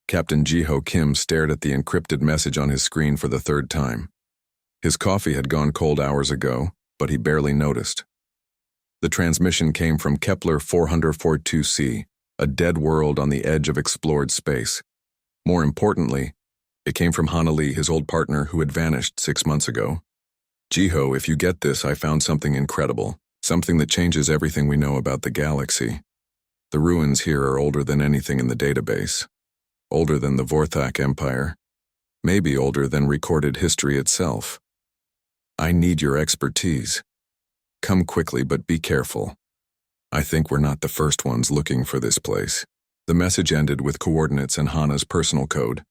Captain Jiho Kim stared at the encrypted message on his screen for the third time. His coffee had gone cold hours ago, but he barely noticed. The transmission came from Kepler 442c, a dead world on the edge of explored space. More importantly, it came from Hana Lee, his old partner who had vanished 6 months ago. Jiho, if you get this, I found something incredible, something that changes everything we know about the galaxy. The ruins here are older than anything in the database. Older than the Vorthak Empire. Maybe older than recorded history itself. I need your expertise. Come quickly, but be careful. I think we're not the first ones looking for this place. The message ended with coordinates and Hana's personal code.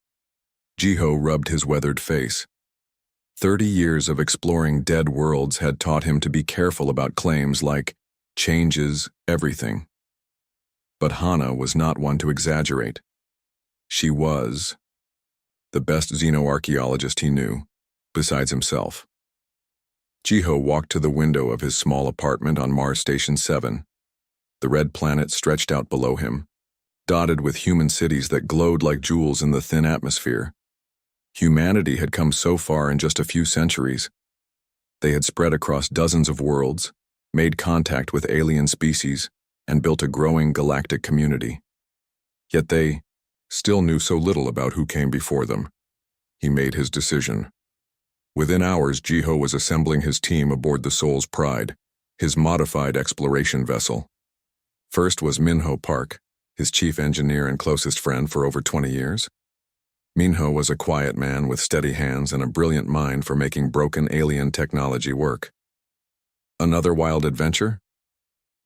Jiho rubbed his weathered face. 30 years of exploring dead worlds had taught him to be careful about claims like, changes everything. But Hana was not one to exaggerate. She was the best xenoarchaeologist he knew, besides himself. Jiho walked to the window of his small apartment on Mars Station 7. The red planet stretched out below him, dotted with human cities that glowed like jewels in the thin atmosphere. Humanity had come so far in just a few centuries. They had spread across dozens of worlds, made contact with alien species, and built a growing galactic community. Yet they still knew so little about who came before them. He made his decision. Within hours, Jiho was assembling his team aboard the Soul's Pride, his modified exploration vessel. First was Minho Park, his chief engineer and closest friend for over 20 years. Minho was a quiet man with steady hands and a brilliant mind for making broken alien technology work. Another wild adventure?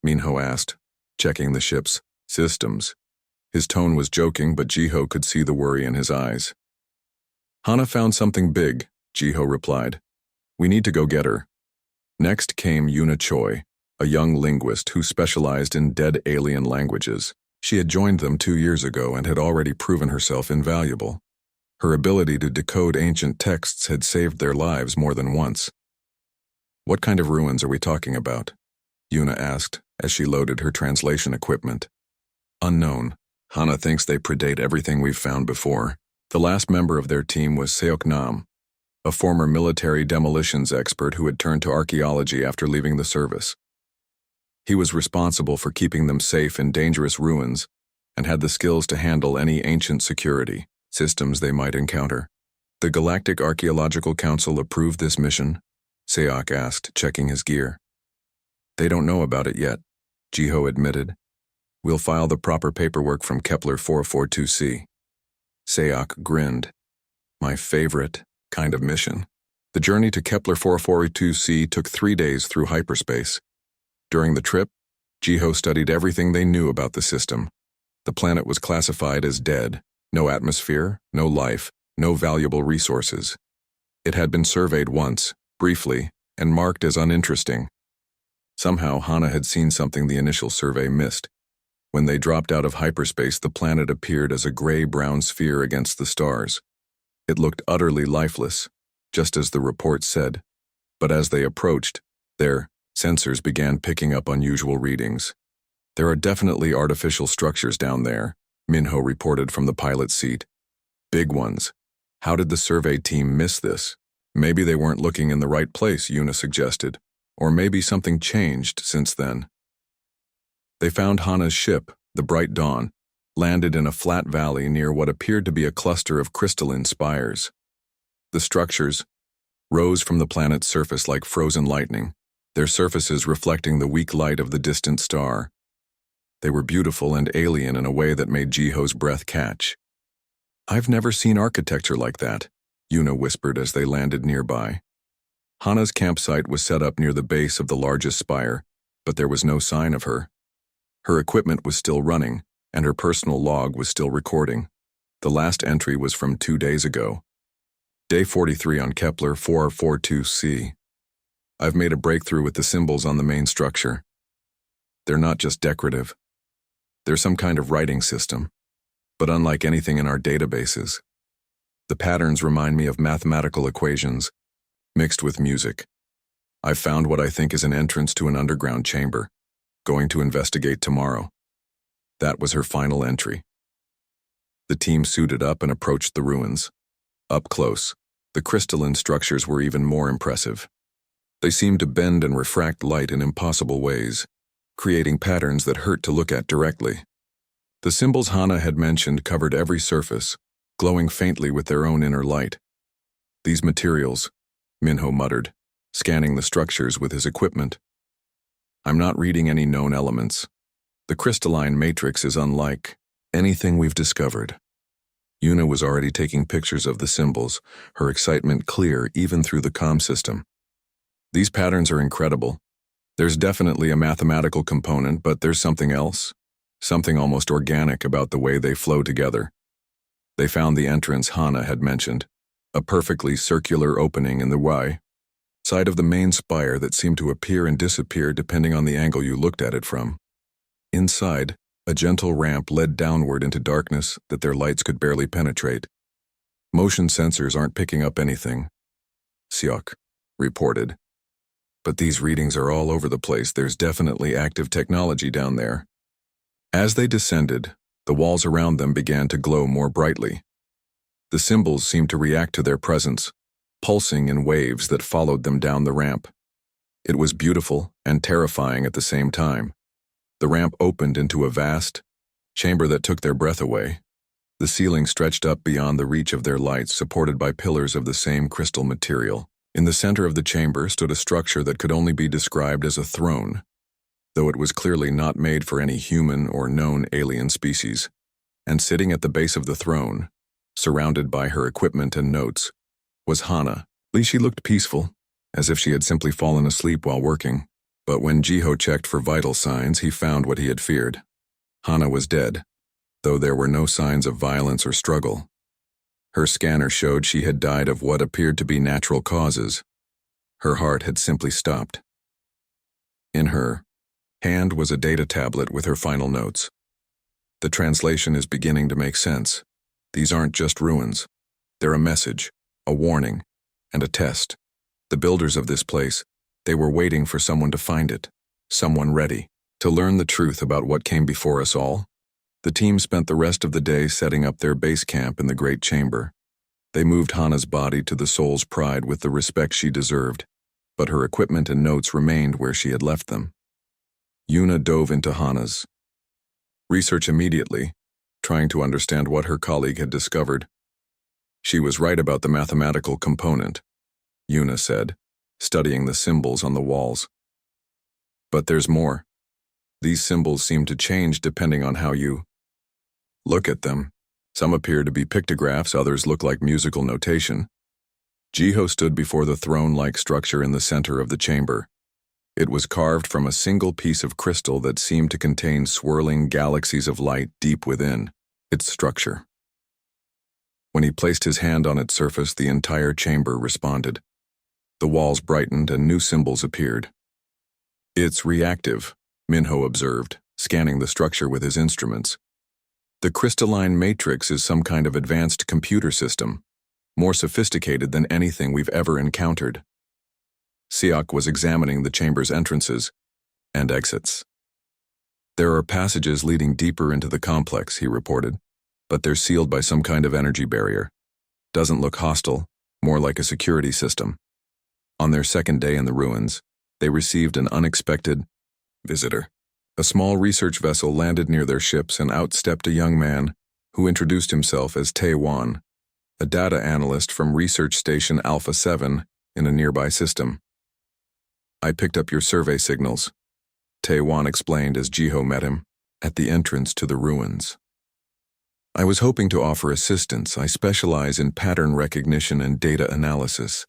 Minho asked, checking the ship's systems. His tone was joking, but Jiho could see the worry in his eyes. Hana found something big, Jiho replied. We need to go get her. Next came Yuna Choi, a young linguist who specialized in dead alien languages. She had joined them 2 years ago and had already proven herself invaluable. Her ability to decode ancient texts had saved their lives more than once. What kind of ruins are we talking about? Yuna asked as she loaded her translation equipment. Unknown. Hana thinks they predate everything we've found before. The last member of their team was Seok Nam, a former military demolitions expert who had turned to archaeology after leaving the service. He was responsible for keeping them safe in dangerous ruins and had the skills to handle any ancient security systems they might encounter. The Galactic Archaeological Council approved this mission? Seok asked, checking his gear. They don't know about it yet, Jiho admitted. We'll file the proper paperwork from Kepler 442c. Seok grinned. My favorite kind of mission. The journey to Kepler 442c took 3 days through hyperspace. During the trip, Jiho studied everything they knew about the system. The planet was classified as dead. No atmosphere, no life, no valuable resources. It had been surveyed once, briefly, and marked as uninteresting. Somehow, Hana had seen something the initial survey missed. When they dropped out of hyperspace, the planet appeared as a gray-brown sphere against the stars. It looked utterly lifeless, just as the report said. But as they approached, their sensors began picking up unusual readings. There are definitely artificial structures down there, Minho reported from the pilot's seat. Big ones. How did the survey team miss this? Maybe they weren't looking in the right place, Yuna suggested. Or maybe something changed since then. They found Hana's ship, the Bright Dawn, landed in a flat valley near what appeared to be a cluster of crystalline spires. The structures rose from the planet's surface like frozen lightning, their surfaces reflecting the weak light of the distant star. They were beautiful and alien in a way that made Jiho's breath catch. I've never seen architecture like that, Yuna whispered as they landed nearby. Hana's campsite was set up near the base of the largest spire, but there was no sign of her. Her equipment was still running, and her personal log was still recording. The last entry was from 2 days ago. Day 43 on Kepler 442c. I've made a breakthrough with the symbols on the main structure. They're not just decorative. They're some kind of writing system, but unlike anything in our databases. The patterns remind me of mathematical equations, mixed with music. I've found what I think is an entrance to an underground chamber. Going to investigate tomorrow. That was her final entry. The team suited up and approached the ruins. Up close, the crystalline structures were even more impressive. They seemed to bend and refract light in impossible ways, creating patterns that hurt to look at directly. The symbols Hana had mentioned covered every surface, glowing faintly with their own inner light. These materials, Minho muttered, scanning the structures with his equipment. I'm not reading any known elements. The crystalline matrix is unlike anything we've discovered. Yuna was already taking pictures of the symbols, her excitement clear even through the comm system. These patterns are incredible. There's definitely a mathematical component, but there's something else, something almost organic about the way they flow together. They found the entrance Hana had mentioned, a perfectly circular opening in the Y side of the main spire that seemed to appear and disappear depending on the angle you looked at it from. Inside, a gentle ramp led downward into darkness that their lights could barely penetrate. Motion sensors aren't picking up anything, Siok reported. But these readings are all over the place. There's definitely active technology down there. As they descended, the walls around them began to glow more brightly. The symbols seemed to react to their presence, pulsing in waves that followed them down the ramp. It was beautiful and terrifying at the same time. The ramp opened into a vast chamber that took their breath away. The ceiling stretched up beyond the reach of their lights, supported by pillars of the same crystal material. In the center of the chamber stood a structure that could only be described as a throne, though it was clearly not made for any human or known alien species. And sitting at the base of the throne, surrounded by her equipment and notes, was Hana. She looked peaceful, as if she had simply fallen asleep while working. But when Jiho checked for vital signs, he found what he had feared. Hana was dead, though there were no signs of violence or struggle. Her scanner showed she had died of what appeared to be natural causes. Her heart had simply stopped. In her hand was a data tablet with her final notes. The translation is beginning to make sense. These aren't just ruins. They're a message, a warning, and a test. The builders of this place, they were waiting for someone to find it, someone ready to learn the truth about what came before us all. The team spent the rest of the day setting up their base camp in the Great Chamber. They moved Hana's body to the Soul's Pride with the respect she deserved, but her equipment and notes remained where she had left them. Yuna dove into Hana's research immediately, trying to understand what her colleague had discovered. She was right about the mathematical component, Yuna said, studying the symbols on the walls. But there's more. These symbols seem to change depending on how you look at them. Some appear to be pictographs, others look like musical notation. Jiho stood before the throne-like structure in the center of the chamber. It was carved from a single piece of crystal that seemed to contain swirling galaxies of light deep within its structure. When he placed his hand on its surface, the entire chamber responded. The walls brightened and new symbols appeared. It's reactive, Minho observed, scanning the structure with his instruments. The crystalline matrix is some kind of advanced computer system, more sophisticated than anything we've ever encountered. Siok was examining the chamber's entrances and exits. There are passages leading deeper into the complex, he reported, but they're sealed by some kind of energy barrier. Doesn't look hostile, more like a security system. On their second day in the ruins, they received an unexpected visitor. A small research vessel landed near their ships and out stepped a young man who introduced himself as Tae-Wan, a data analyst from Research Station Alpha 7 in a nearby system. I picked up your survey signals, Tae-Wan explained as Jiho met him at the entrance to the ruins. I was hoping to offer assistance. I specialize in pattern recognition and data analysis.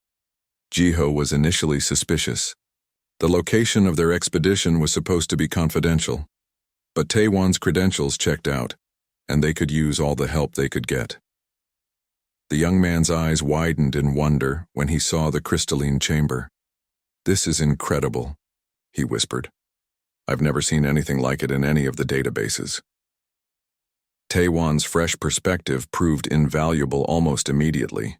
Jiho was initially suspicious. The location of their expedition was supposed to be confidential, but Tae-Wan's credentials checked out, and they could use all the help they could get. The young man's eyes widened in wonder when he saw the crystalline chamber. This is incredible, he whispered. I've never seen anything like it in any of the databases. Tae-Wan's fresh perspective proved invaluable almost immediately.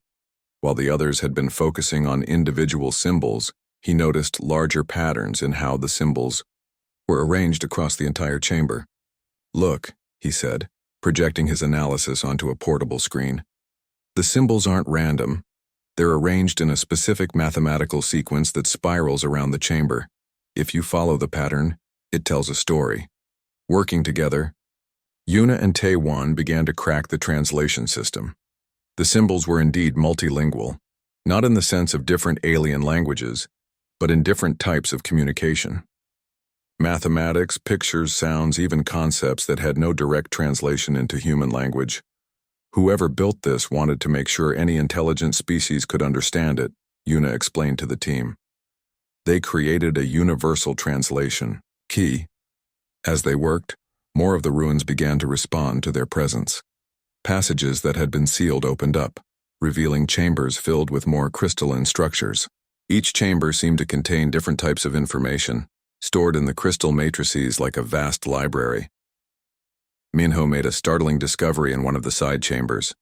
While the others had been focusing on individual symbols, he noticed larger patterns in how the symbols were arranged across the entire chamber. Look, he said, projecting his analysis onto a portable screen. The symbols aren't random. They're arranged in a specific mathematical sequence that spirals around the chamber. If you follow the pattern, it tells a story. Working together, Yuna and Taewon began to crack the translation system. The symbols were indeed multilingual, not in the sense of different alien languages, but in different types of communication. Mathematics, pictures, sounds, even concepts that had no direct translation into human language. Whoever built this wanted to make sure any intelligent species could understand it, Yuna explained to the team. They created a universal translation, key. As they worked, more of the ruins began to respond to their presence. Passages that had been sealed opened up, revealing chambers filled with more crystalline structures. Each chamber seemed to contain different types of information, stored in the crystal matrices like a vast library. Minho made a startling discovery in one of the side chambers.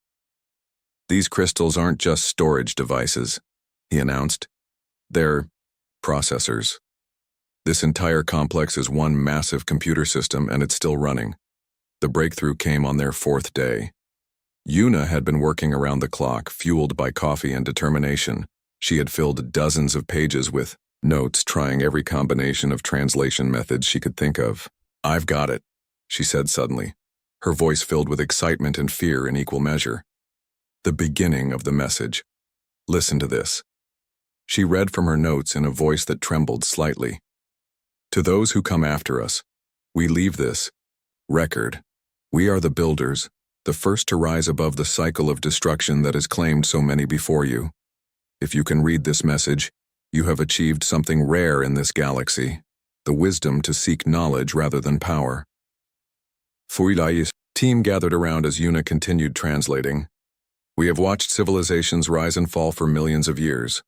"These crystals aren't just storage devices," he announced. "They're processors. This entire complex is one massive computer system, and it's still running." The breakthrough came on their 4th day. Yuna had been working around the clock, fueled by coffee and determination. She had filled dozens of pages with notes, trying every combination of translation methods she could think of. "I've got it," she said suddenly, her voice filled with excitement and fear in equal measure. The beginning of the message. "Listen to this." She read from her notes in a voice that trembled slightly. "To those who come after us, we leave this record. We are the builders, the first to rise above the cycle of destruction that has claimed so many before you. If you can read this message, you have achieved something rare in this galaxy, the wisdom to seek knowledge rather than power." Fuilai's team gathered around as Yuna continued translating. "We have watched civilizations rise and fall for millions of years.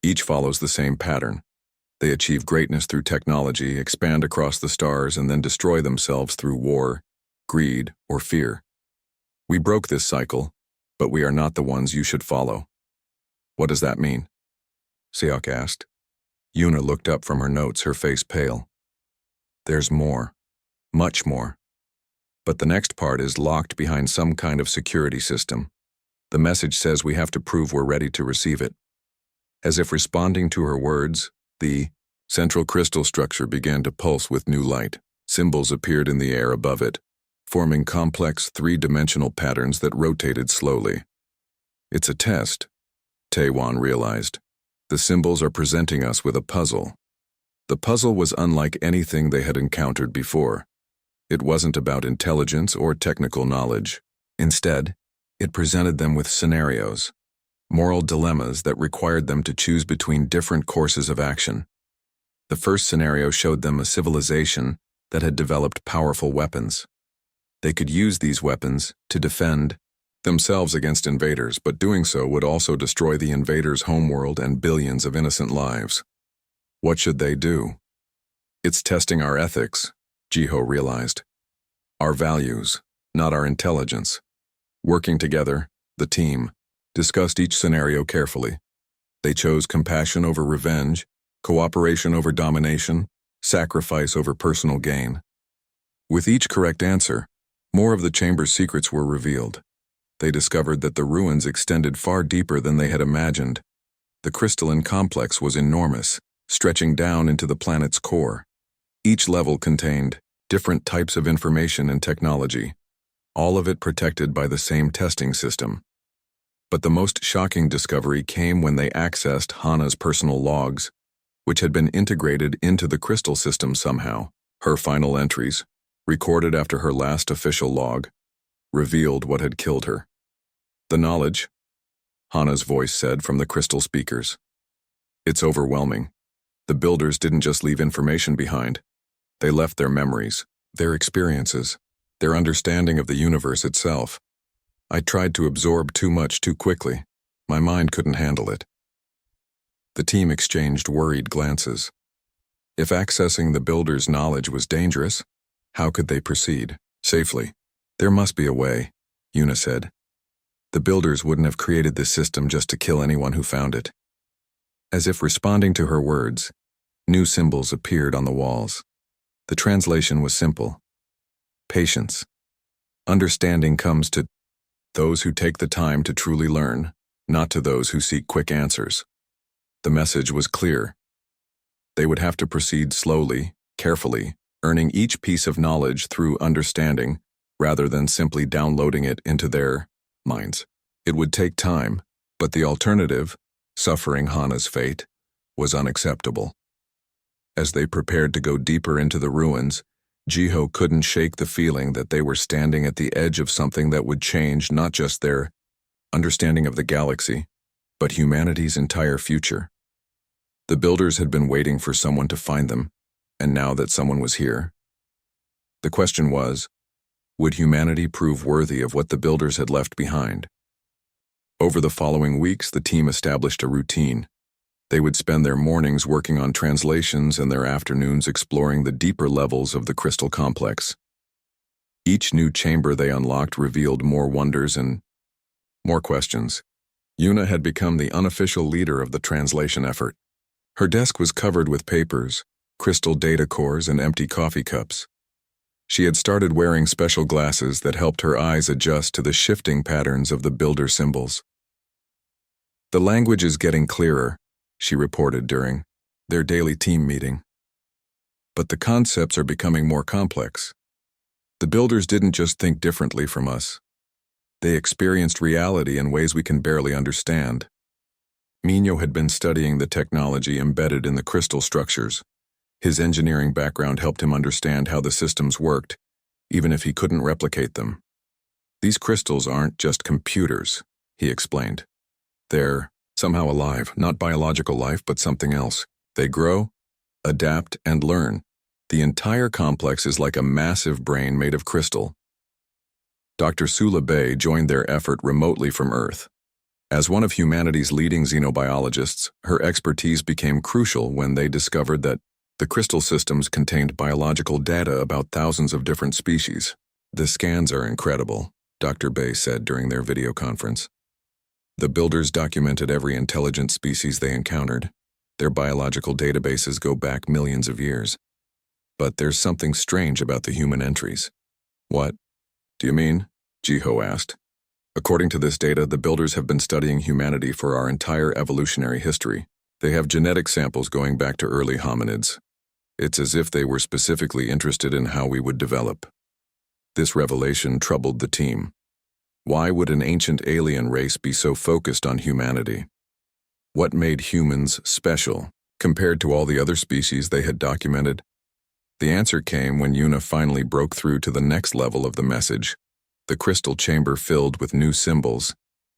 Each follows the same pattern. They achieve greatness through technology, expand across the stars, and then destroy themselves through war, greed, or fear. We broke this cycle, but we are not the ones you should follow." "What does that mean?" Seok asked. Yuna looked up from her notes, her face pale. "There's more. Much more. But the next part is locked behind some kind of security system. The message says we have to prove we're ready to receive it." As if responding to her words, the central crystal structure began to pulse with new light. Symbols appeared in the air above it, forming complex three-dimensional patterns that rotated slowly. "It's a test," Taewon realized. "The symbols are presenting us with a puzzle." The puzzle was unlike anything they had encountered before. It wasn't about intelligence or technical knowledge. Instead, it presented them with scenarios, moral dilemmas that required them to choose between different courses of action. The first scenario showed them a civilization that had developed powerful weapons. They could use these weapons to defend themselves against invaders, but doing so would also destroy the invaders' homeworld and billions of innocent lives. What should they do? "It's testing our ethics," Jiho realized. "Our values, not our intelligence." Working together, the team discussed each scenario carefully. They chose compassion over revenge, cooperation over domination, sacrifice over personal gain. With each correct answer, more of the chamber's secrets were revealed. They discovered that the ruins extended far deeper than they had imagined. The crystalline complex was enormous, stretching down into the planet's core. Each level contained different types of information and technology, all of it protected by the same testing system. But the most shocking discovery came when they accessed Hana's personal logs, which had been integrated into the crystal system somehow. Her final entries, recorded after her last official log, revealed what had killed her. "The knowledge," Hana's voice said from the crystal speakers. "It's overwhelming. The builders didn't just leave information behind. They left their memories, their experiences, their understanding of the universe itself. I tried to absorb too much too quickly. My mind couldn't handle it." The team exchanged worried glances. If accessing the builders' knowledge was dangerous, how could they proceed safely? "There must be a way," Yuna said. "The builders wouldn't have created this system just to kill anyone who found it." As if responding to her words, new symbols appeared on the walls. The translation was simple: patience. Understanding comes to those who take the time to truly learn, not to those who seek quick answers. The message was clear. They would have to proceed slowly, carefully, earning each piece of knowledge through understanding, rather than simply downloading it into their minds. It would take time, but the alternative, suffering Hana's fate, was unacceptable. As they prepared to go deeper into the ruins, Jiho couldn't shake the feeling that they were standing at the edge of something that would change not just their understanding of the galaxy, but humanity's entire future. The builders had been waiting for someone to find them, and now that someone was here, the question was, would humanity prove worthy of what the builders had left behind? Over the following weeks, the team established a routine. They would spend their mornings working on translations and their afternoons exploring the deeper levels of the crystal complex. Each new chamber they unlocked revealed more wonders and more questions. Yuna had become the unofficial leader of the translation effort. Her desk was covered with papers, crystal data cores, and empty coffee cups. She had started wearing special glasses that helped her eyes adjust to the shifting patterns of the builder symbols. "The language is getting clearer," she reported during their daily team meeting. "But the concepts are becoming more complex. The builders didn't just think differently from us. They experienced reality in ways we can barely understand." Minho had been studying the technology embedded in the crystal structures. His engineering background helped him understand how the systems worked, even if he couldn't replicate them. "These crystals aren't just computers," he explained. "They're somehow alive, not biological life, but something else. They grow, adapt, and learn. The entire complex is like a massive brain made of crystal." Dr. Sula Bay joined their effort remotely from Earth. As one of humanity's leading xenobiologists, her expertise became crucial when they discovered that the crystal systems contained biological data about thousands of different species. "The scans are incredible," Dr. Bay said during their video conference. "The builders documented every intelligent species they encountered. Their biological databases go back millions of years. But there's something strange about the human entries." "What do you mean?" Jiho asked. "According to this data, the builders have been studying humanity for our entire evolutionary history. They have genetic samples going back to early hominids. It's as if they were specifically interested in how we would develop." This revelation troubled the team. Why would an ancient alien race be so focused on humanity? What made humans special compared to all the other species they had documented? The answer came when Yuna finally broke through to the next level of the message, the crystal chamber filled with new symbols,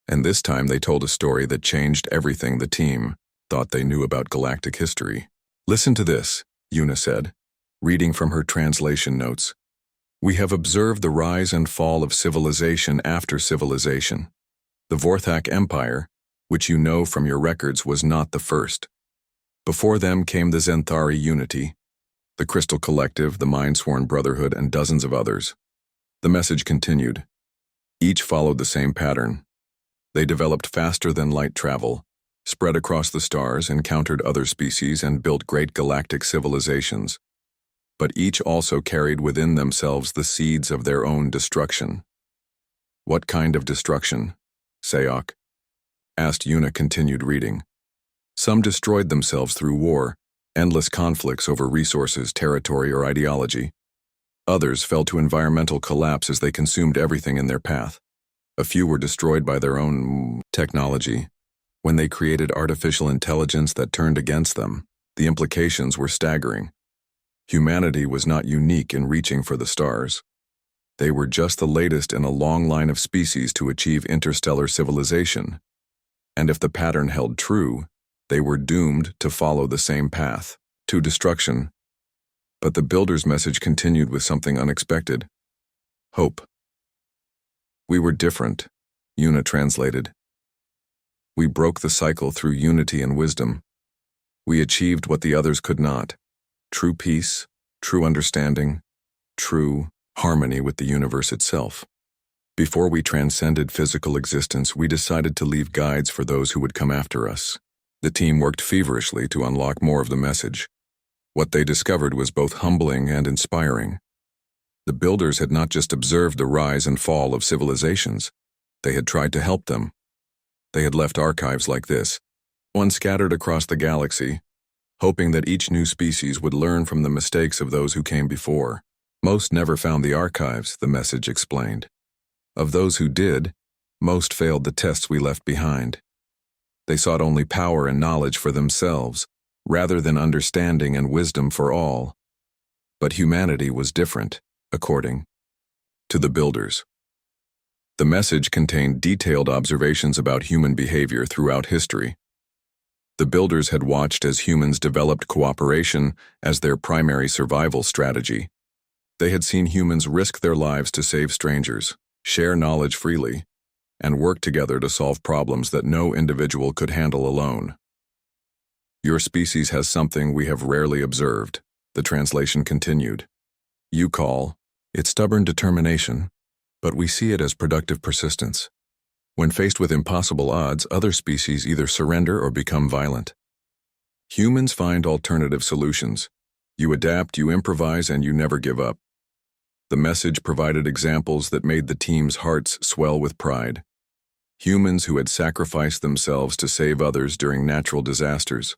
and this time they told a story that changed everything the team thought they knew about galactic history. "Listen to this," Yuna said, reading from her translation notes. "We have observed the rise and fall of civilization after civilization. The Vorthak Empire, which you know from your records, was not the first. Before them came the Zenthari Unity, the Crystal Collective, the Mindsworn Brotherhood, and dozens of others." The message continued. Each followed the same pattern. They developed faster than light travel, spread across the stars, encountered other species, and built great galactic civilizations. But each also carried within themselves the seeds of their own destruction. "What kind of destruction?" Sayok asked. Yuna continued reading. "Some destroyed themselves through war, endless conflicts over resources, territory, or ideology. Others fell to environmental collapse as they consumed everything in their path. A few were destroyed by their own technology. When they created artificial intelligence that turned against them, the implications were staggering. Humanity was not unique in reaching for the stars. They were just the latest in a long line of species to achieve interstellar civilization. And if the pattern held true, they were doomed to follow the same path, to destruction." But the builder's message continued with something unexpected. Hope. "We were different," Yuna translated. "We broke the cycle through unity and wisdom. We achieved what the others could not. True peace, true understanding, true harmony with the universe itself. Before we transcended physical existence, we decided to leave guides for those who would come after us." The team worked feverishly to unlock more of the message. What they discovered was both humbling and inspiring. The builders had not just observed the rise and fall of civilizations, they had tried to help them. They had left archives like this, one scattered across the galaxy, hoping that each new species would learn from the mistakes of those who came before. Most never found the archives, the message explained. Of those who did, most failed the tests we left behind. They sought only power and knowledge for themselves, rather than understanding and wisdom for all. But humanity was different, according to the builders. The message contained detailed observations about human behavior throughout history. The builders had watched as humans developed cooperation as their primary survival strategy. They had seen humans risk their lives to save strangers, share knowledge freely, and work together to solve problems that no individual could handle alone. Your species has something we have rarely observed, the translation continued. You call it stubborn determination, but we see it as productive persistence. When faced with impossible odds, other species either surrender or become violent. Humans find alternative solutions. You adapt, you improvise, and you never give up. The message provided examples that made the team's hearts swell with pride. Humans who had sacrificed themselves to save others during natural disasters.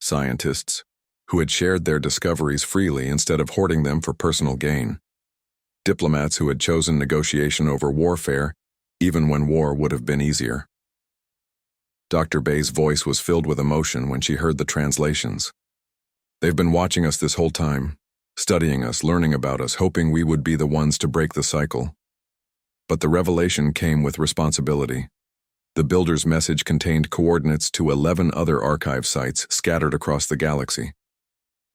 Scientists who had shared their discoveries freely instead of hoarding them for personal gain. Diplomats who had chosen negotiation over warfare, even when war would have been easier. Dr. Bay's voice was filled with emotion when she heard the translations. They've been watching us this whole time, studying us, learning about us, hoping we would be the ones to break the cycle. But the revelation came with responsibility. The builder's message contained coordinates to 11 other archive sites scattered across the galaxy.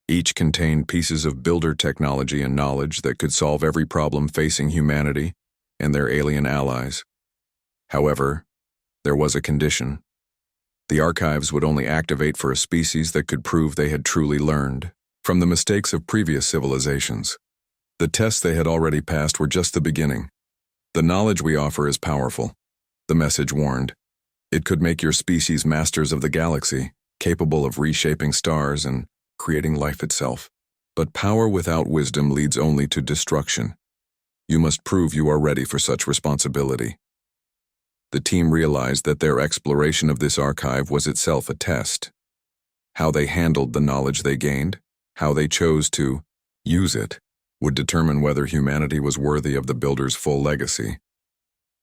Each contained pieces of builder technology and knowledge that could solve every problem facing humanity and their alien allies. However, there was a condition. The archives would only activate for a species that could prove they had truly learned from the mistakes of previous civilizations. The tests they had already passed were just the beginning. The knowledge we offer is powerful, the message warned. It could make your species masters of the galaxy, capable of reshaping stars and creating life itself. But power without wisdom leads only to destruction. You must prove you are ready for such responsibility. The team realized that their exploration of this archive was itself a test. How they handled the knowledge they gained, how they chose to use it, would determine whether humanity was worthy of the builder's full legacy.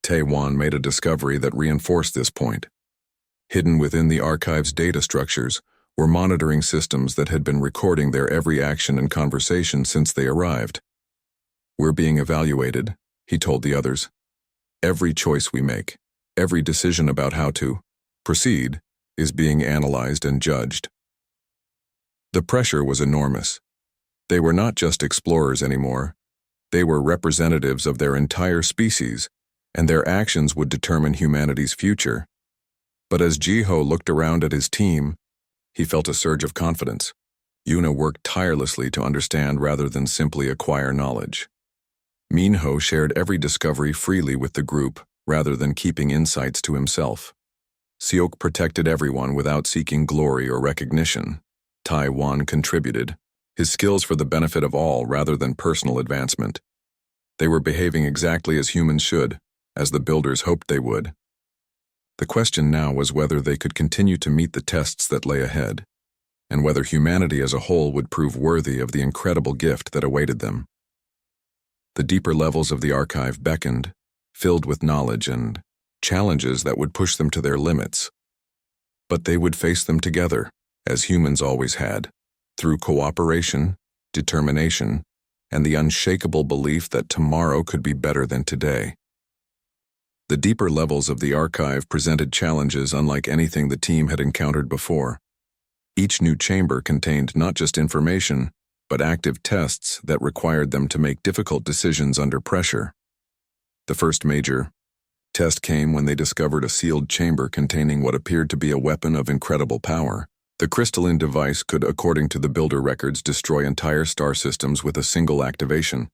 Taiwan made a discovery that reinforced this point. Hidden within the archive's data structures were monitoring systems that had been recording their every action and conversation since they arrived. We're being evaluated, he told the others. Every choice we make, every decision about how to proceed, is being analyzed and judged. The pressure was enormous. They were not just explorers anymore. They were representatives of their entire species, and their actions would determine humanity's future. But as Jiho looked around at his team, he felt a surge of confidence. Yuna worked tirelessly to understand rather than simply acquire knowledge. Minho shared every discovery freely with the group rather than keeping insights to himself. Seok protected everyone without seeking glory or recognition. Taiwan contributed, his skills for the benefit of all rather than personal advancement. They were behaving exactly as humans should, as the builders hoped they would. The question now was whether they could continue to meet the tests that lay ahead, and whether humanity as a whole would prove worthy of the incredible gift that awaited them. The deeper levels of the archive beckoned, filled with knowledge and challenges that would push them to their limits. But they would face them together, as humans always had, through cooperation, determination, and the unshakable belief that tomorrow could be better than today. The deeper levels of the archive presented challenges unlike anything the team had encountered before. Each new chamber contained not just information, but active tests that required them to make difficult decisions under pressure. The first major test came when they discovered a sealed chamber containing what appeared to be a weapon of incredible power. The crystalline device could, according to the builder records, destroy entire star systems with a single activation,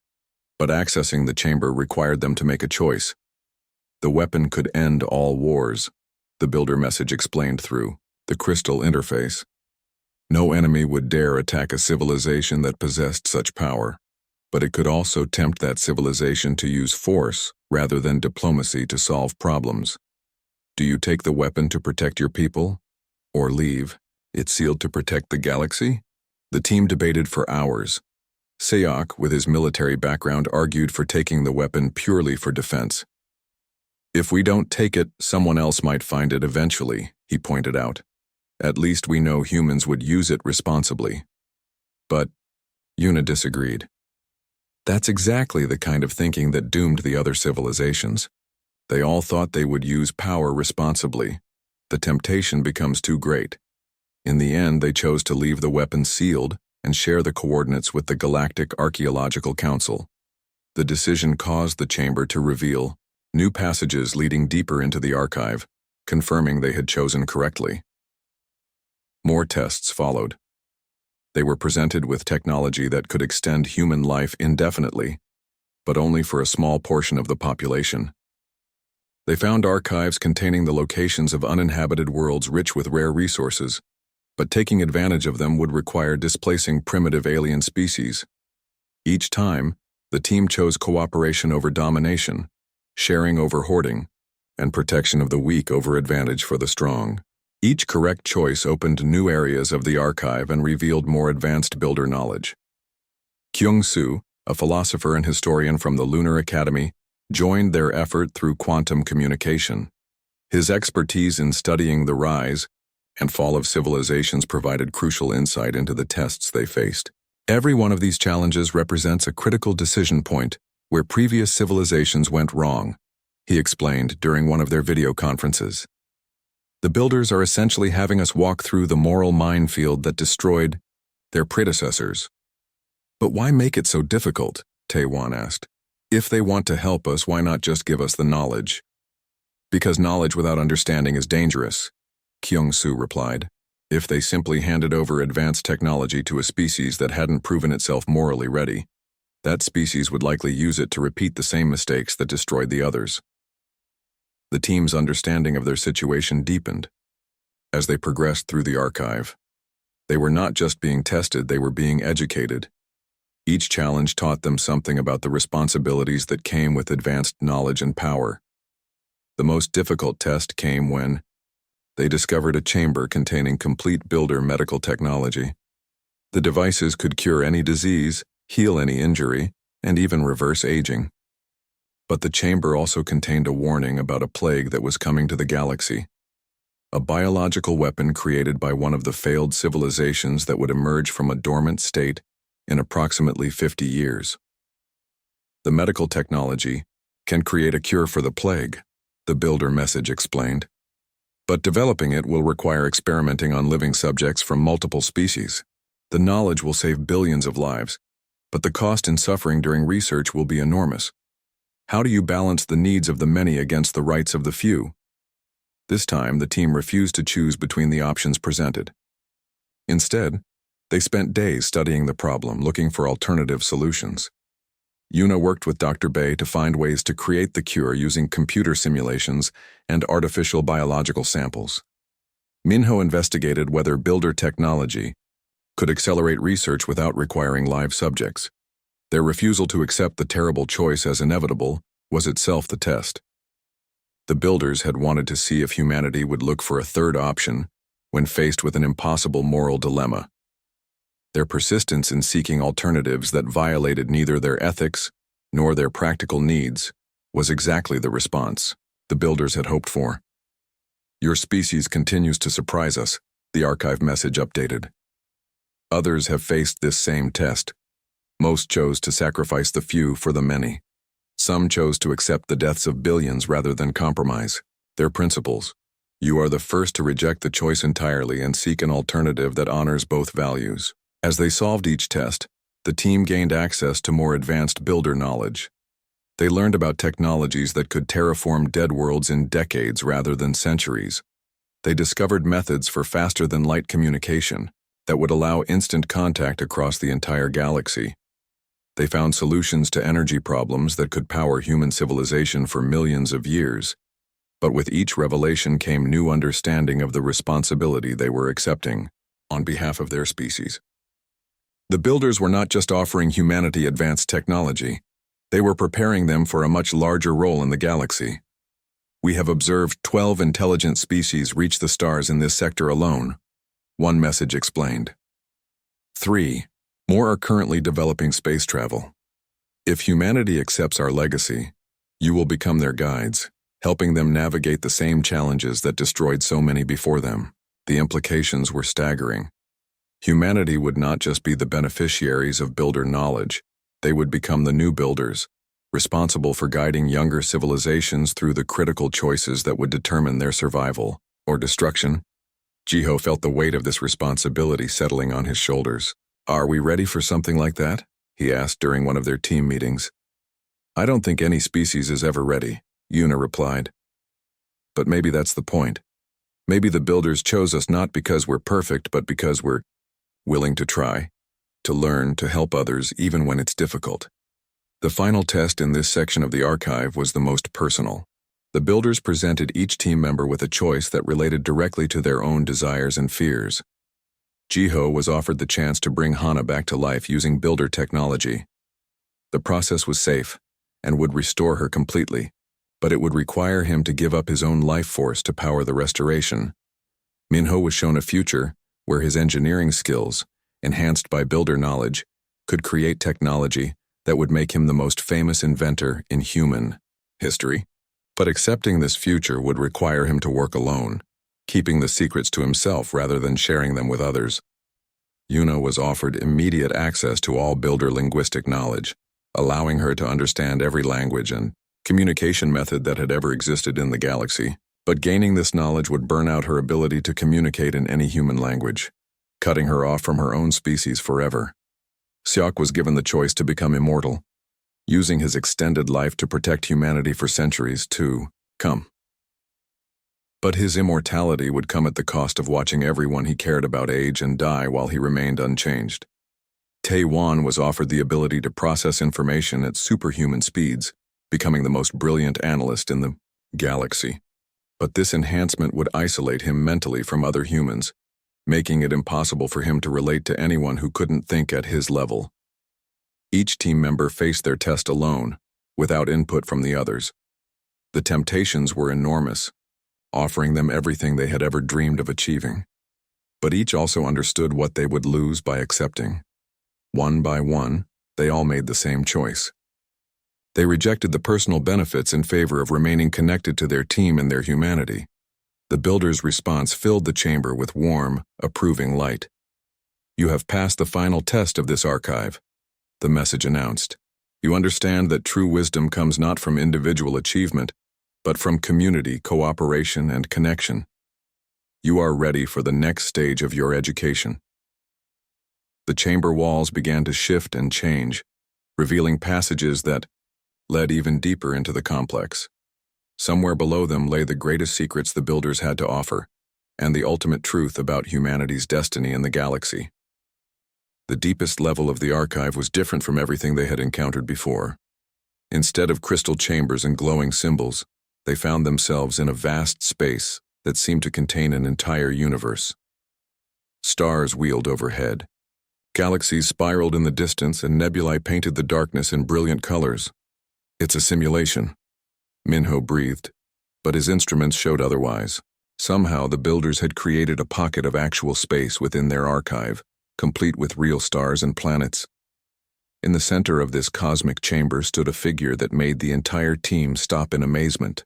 but accessing the chamber required them to make a choice. The weapon could end all wars, the builder message explained through the crystal interface. No enemy would dare attack a civilization that possessed such power. but it could also tempt that civilization to use force rather than diplomacy to solve problems. Do you take the weapon to protect your people? Or leave it sealed to protect the galaxy? The team debated for hours. Sayok, with his military background, argued for taking the weapon purely for defense. If we don't take it, someone else might find it eventually, he pointed out. At least we know humans would use it responsibly. But Yuna disagreed. That's exactly the kind of thinking that doomed the other civilizations. They all thought they would use power responsibly. The temptation becomes too great. In the end, they chose to leave the weapon sealed and share the coordinates with the Galactic Archaeological Council. The decision caused the chamber to reveal new passages leading deeper into the archive, confirming they had chosen correctly. More tests followed. They were presented with technology that could extend human life indefinitely, but only for a small portion of the population. They found archives containing the locations of uninhabited worlds rich with rare resources, but taking advantage of them would require displacing primitive alien species. Each time, the team chose cooperation over domination, sharing over hoarding, and protection of the weak over advantage for the strong. Each correct choice opened new areas of the archive and revealed more advanced builder knowledge. Kyung-soo, a philosopher and historian from the Lunar Academy, joined their effort through quantum communication. His expertise in studying the rise and fall of civilizations provided crucial insight into the tests they faced. Every one of these challenges represents a critical decision point where previous civilizations went wrong, he explained during one of their video conferences. The builders are essentially having us walk through the moral minefield that destroyed their predecessors. But why make it so difficult? Taewon asked. If they want to help us, why not just give us the knowledge? Because knowledge without understanding is dangerous, Kyung-soo replied. If they simply handed over advanced technology to a species that hadn't proven itself morally ready, that species would likely use it to repeat the same mistakes that destroyed the others. The team's understanding of their situation deepened. As they progressed through the archive, they were not just being tested, they were being educated. Each challenge taught them something about the responsibilities that came with advanced knowledge and power. The most difficult test came when they discovered a chamber containing complete builder medical technology. The devices could cure any disease, heal any injury, and even reverse aging. But the chamber also contained a warning about a plague that was coming to the galaxy. A biological weapon created by one of the failed civilizations that would emerge from a dormant state in approximately 50 years. The medical technology can create a cure for the plague, the builder message explained. But developing it will require experimenting on living subjects from multiple species. The knowledge will save billions of lives, but the cost and suffering during research will be enormous. How do you balance the needs of the many against the rights of the few? This time, the team refused to choose between the options presented. Instead, they spent days studying the problem, looking for alternative solutions. Yuna worked with Dr. Bay to find ways to create the cure using computer simulations and artificial biological samples. Minho investigated whether builder technology could accelerate research without requiring live subjects. Their refusal to accept the terrible choice as inevitable was itself the test. The builders had wanted to see if humanity would look for a third option when faced with an impossible moral dilemma. Their persistence in seeking alternatives that violated neither their ethics nor their practical needs was exactly the response the builders had hoped for. Your species continues to surprise us, the archive message updated. Others have faced this same test. Most chose to sacrifice the few for the many. Some chose to accept the deaths of billions rather than compromise their principles. You are the first to reject the choice entirely and seek an alternative that honors both values. As they solved each test, the team gained access to more advanced builder knowledge. They learned about technologies that could terraform dead worlds in decades rather than centuries. They discovered methods for faster-than-light communication that would allow instant contact across the entire galaxy. They found solutions to energy problems that could power human civilization for millions of years. But with each revelation came new understanding of the responsibility they were accepting on behalf of their species. The builders were not just offering humanity advanced technology, they were preparing them for a much larger role in the galaxy. We have observed 12 intelligent species reach the stars in this sector alone, one message explained. 3. More are currently developing space travel. If humanity accepts our legacy, you will become their guides, helping them navigate the same challenges that destroyed so many before them. The implications were staggering. Humanity would not just be the beneficiaries of builder knowledge, they would become the new builders, responsible for guiding younger civilizations through the critical choices that would determine their survival or destruction. Jiho felt the weight of this responsibility settling on his shoulders. Are we ready for something like that? He asked during one of their team meetings. I don't think any species is ever ready, Yuna replied. But maybe that's the point. Maybe the builders chose us not because we're perfect, but because we're willing to try, to learn, to help others even when it's difficult. The final test in this section of the archive was the most personal. The builders presented each team member with a choice that related directly to their own desires and fears. Jiho was offered the chance to bring Hana back to life using builder technology. The process was safe and would restore her completely, but it would require him to give up his own life force to power the restoration. Minho was shown a future where his engineering skills, enhanced by builder knowledge, could create technology that would make him the most famous inventor in human history. But accepting this future would require him to work alone, keeping the secrets to himself rather than sharing them with others. Yuna was offered immediate access to all builder linguistic knowledge, allowing her to understand every language and communication method that had ever existed in the galaxy. But gaining this knowledge would burn out her ability to communicate in any human language, cutting her off from her own species forever. Seok was given the choice to become immortal, using his extended life to protect humanity for centuries to come. But his immortality would come at the cost of watching everyone he cared about age and die while he remained unchanged. Tae-Wan was offered the ability to process information at superhuman speeds, becoming the most brilliant analyst in the galaxy. But this enhancement would isolate him mentally from other humans, making it impossible for him to relate to anyone who couldn't think at his level. Each team member faced their test alone, without input from the others. The temptations were enormous, offering them everything they had ever dreamed of achieving. But each also understood what they would lose by accepting. One by one, they all made the same choice. They rejected the personal benefits in favor of remaining connected to their team and their humanity. The builder's response filled the chamber with warm, approving light. You have passed the final test of this archive, the message announced. You understand that true wisdom comes not from individual achievement, but from community, cooperation, and connection. You are ready for the next stage of your education. The chamber walls began to shift and change, revealing passages that led even deeper into the complex. Somewhere below them lay the greatest secrets the builders had to offer, and the ultimate truth about humanity's destiny in the galaxy. The deepest level of the archive was different from everything they had encountered before. Instead of crystal chambers and glowing symbols, they found themselves in a vast space that seemed to contain an entire universe. Stars wheeled overhead. Galaxies spiraled in the distance, and nebulae painted the darkness in brilliant colors. It's a simulation, Minho breathed, but his instruments showed otherwise. Somehow the builders had created a pocket of actual space within their archive, complete with real stars and planets. In the center of this cosmic chamber stood a figure that made the entire team stop in amazement.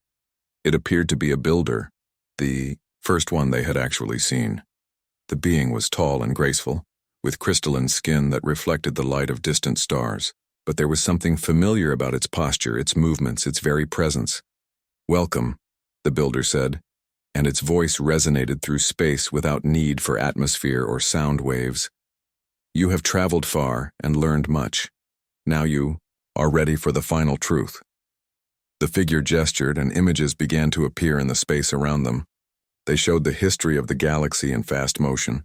It appeared to be a builder, the first one they had actually seen. The being was tall and graceful, with crystalline skin that reflected the light of distant stars. But there was something familiar about its posture, its movements, its very presence. Welcome, the builder said, and its voice resonated through space without need for atmosphere or sound waves. You have traveled far and learned much. Now you are ready for the final truth. The figure gestured, and images began to appear in the space around them. They showed the history of the galaxy in fast motion.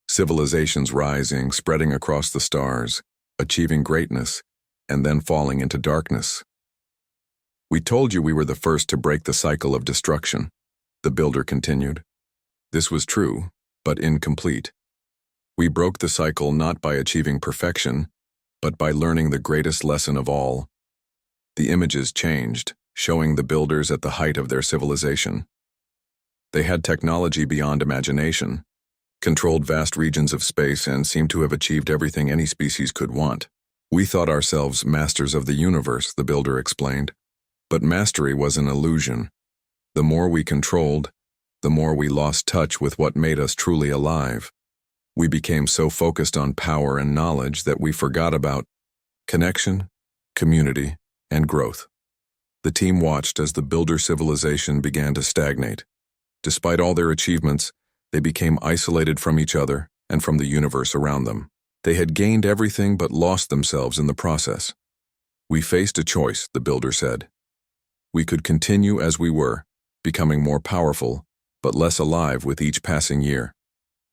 Civilizations rising, spreading across the stars, achieving greatness, and then falling into darkness. We told you we were the first to break the cycle of destruction, the builder continued. This was true, but incomplete. We broke the cycle not by achieving perfection, but by learning the greatest lesson of all. The images changed, showing the builders at the height of their civilization. They had technology beyond imagination, controlled vast regions of space, and seemed to have achieved everything any species could want. We thought ourselves masters of the universe, the builder explained. But mastery was an illusion. The more we controlled, the more we lost touch with what made us truly alive. We became so focused on power and knowledge that we forgot about connection, community, and growth. The team watched as the builder civilization began to stagnate. Despite all their achievements, they became isolated from each other and from the universe around them. They had gained everything but lost themselves in the process. We faced a choice, the builder said. We could continue as we were, becoming more powerful, but less alive with each passing year.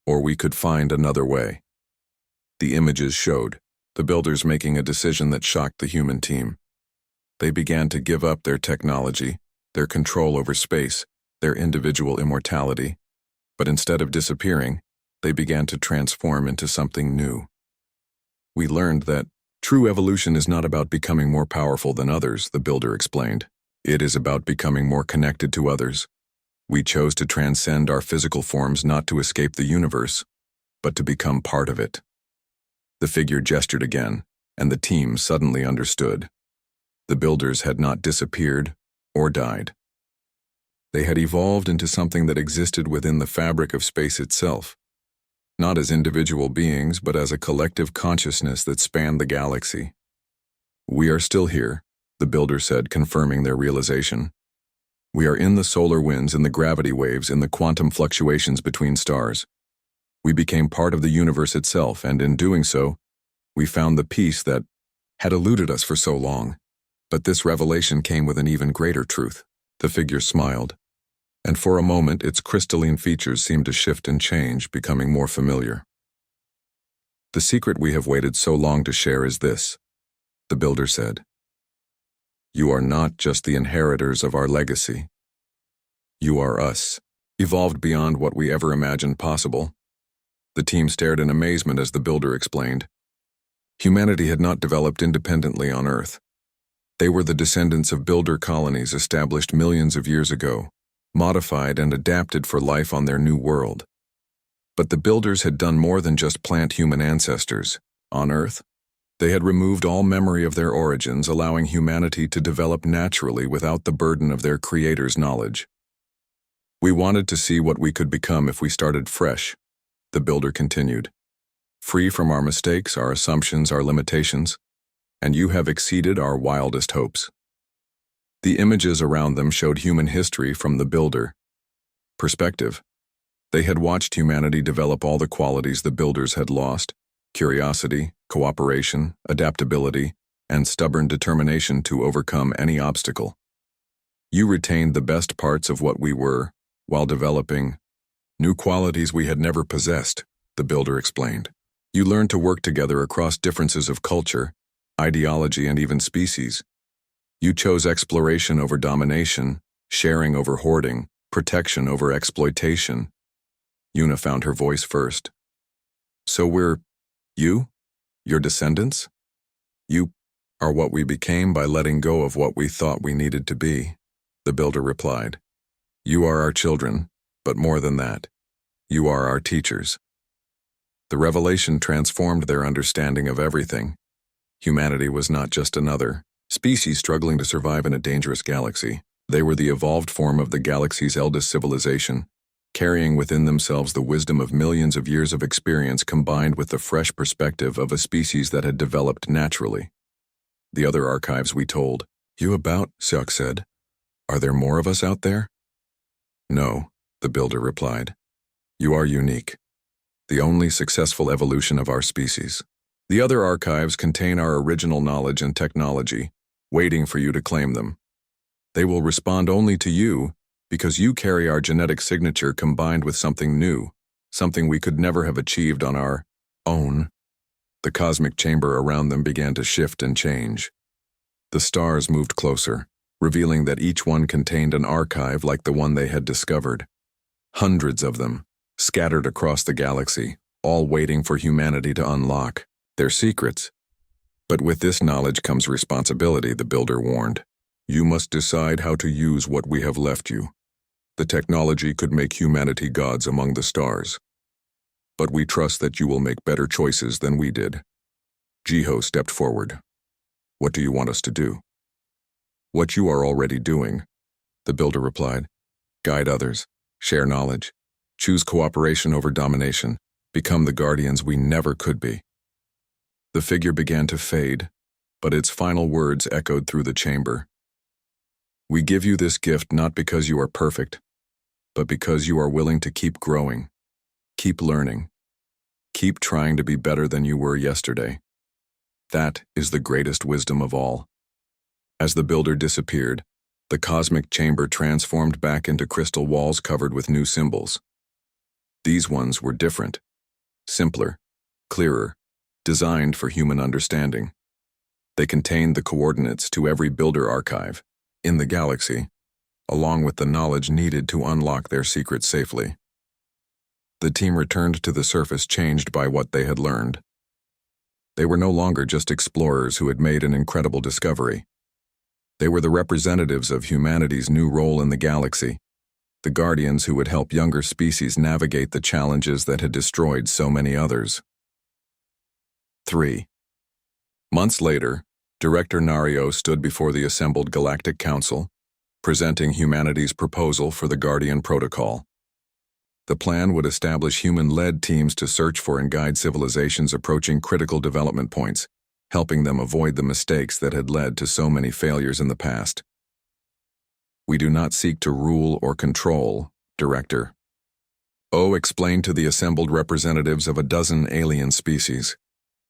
Or we could find another way. The images showed the builders making a decision that shocked the human team. They began to give up their technology, their control over space, their individual immortality, but instead of disappearing, they began to transform into something new. We learned that true evolution is not about becoming more powerful than others, the builder explained. It is about becoming more connected to others. We chose to transcend our physical forms not to escape the universe, but to become part of it. The figure gestured again, and the team suddenly understood. The builders had not disappeared or died. They had evolved into something that existed within the fabric of space itself, not as individual beings, but as a collective consciousness that spanned the galaxy. We are still here, the builder said, confirming their realization. We are in the solar winds, in the gravity waves, in the quantum fluctuations between stars. We became part of the universe itself, and in doing so, we found the peace that had eluded us for so long. But this revelation came with an even greater truth. The figure smiled, and for a moment its crystalline features seemed to shift and change, becoming more familiar. The secret we have waited so long to share is this, the builder said. You are not just the inheritors of our legacy. You are us, evolved beyond what we ever imagined possible. The team stared in amazement as the builder explained. Humanity had not developed independently on Earth. They were the descendants of builder colonies established millions of years ago, modified and adapted for life on their new world. But the builders had done more than just plant human ancestors. On Earth, they had removed all memory of their origins, allowing humanity to develop naturally without the burden of their creator's knowledge. We wanted to see what we could become if we started fresh, the builder continued. Free from our mistakes, our assumptions, our limitations, and you have exceeded our wildest hopes. The images around them showed human history from the builder perspective. They had watched humanity develop all the qualities the builders had lost: curiosity, cooperation, adaptability, and stubborn determination to overcome any obstacle. You retained the best parts of what we were, while developing new qualities we had never possessed, the builder explained. You learned to work together across differences of culture, ideology, and even species. You chose exploration over domination, sharing over hoarding, protection over exploitation. Yuna found her voice first. So we're you? Your descendants? You are what we became by letting go of what we thought we needed to be, the builder replied. You are our children, but more than that, you are our teachers. The revelation transformed their understanding of everything. Humanity was not just another species struggling to survive in a dangerous galaxy. They were the evolved form of the galaxy's eldest civilization, carrying within themselves the wisdom of millions of years of experience combined with the fresh perspective of a species that had developed naturally. The other archives we told you about, Seok said. Are there more of us out there? No, the builder replied. You are unique, the only successful evolution of our species. The other archives contain our original knowledge and technology, waiting for you to claim them. They will respond only to you because you carry our genetic signature combined with something new, something we could never have achieved on our own. The cosmic chamber around them began to shift and change. The stars moved closer, revealing that each one contained an archive like the one they had discovered. Hundreds of them, scattered across the galaxy, all waiting for humanity to unlock their secrets. But with this knowledge comes responsibility, the builder warned. You must decide how to use what we have left you. The technology could make humanity gods among the stars. But we trust that you will make better choices than we did. Jiho stepped forward. What do you want us to do? What you are already doing, the builder replied. Guide others, share knowledge, choose cooperation over domination, become the guardians we never could be. The figure began to fade, but its final words echoed through the chamber. We give you this gift not because you are perfect, but because you are willing to keep growing, keep learning, keep trying to be better than you were yesterday. That is the greatest wisdom of all. As the builder disappeared, the cosmic chamber transformed back into crystal walls covered with new symbols. These ones were different, simpler, clearer, designed for human understanding. They contained the coordinates to every builder archive in the galaxy, along with the knowledge needed to unlock their secrets safely. The team returned to the surface changed by what they had learned. They were no longer just explorers who had made an incredible discovery. They were the representatives of humanity's new role in the galaxy, the guardians who would help younger species navigate the challenges that had destroyed so many others. 3. Months later, Director Nario stood before the assembled Galactic Council, presenting humanity's proposal for the Guardian Protocol. The plan would establish human-led teams to search for and guide civilizations approaching critical development points, helping them avoid the mistakes that had led to so many failures in the past. We do not seek to rule or control, Director O explained to the assembled representatives of a dozen alien species.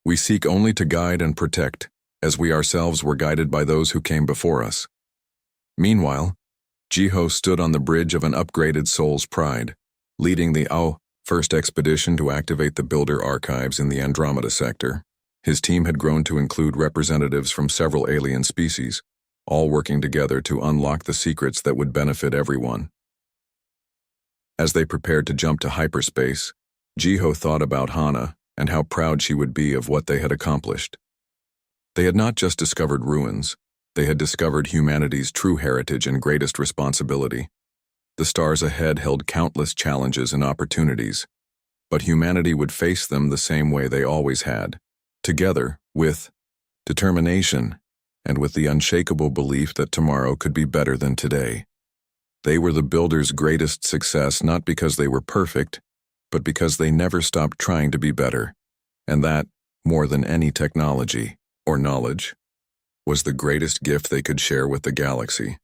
We seek only to guide and protect, as we ourselves were guided by those who came before us. Meanwhile, Jiho stood on the bridge of an upgraded Soul's Pride, leading the first expedition to activate the Builder Archives in the Andromeda sector. His team had grown to include representatives from several alien species, all working together to unlock the secrets that would benefit everyone. As they prepared to jump to hyperspace, Jiho thought about Hana and how proud she would be of what they had accomplished. They had not just discovered ruins, they had discovered humanity's true heritage and greatest responsibility. The stars ahead held countless challenges and opportunities, but humanity would face them the same way they always had, together, with determination, and with the unshakable belief that tomorrow could be better than today. They were the Builders' greatest success not because they were perfect, but because they never stopped trying to be better, and that, more than any technology or knowledge, was the greatest gift they could share with the galaxy.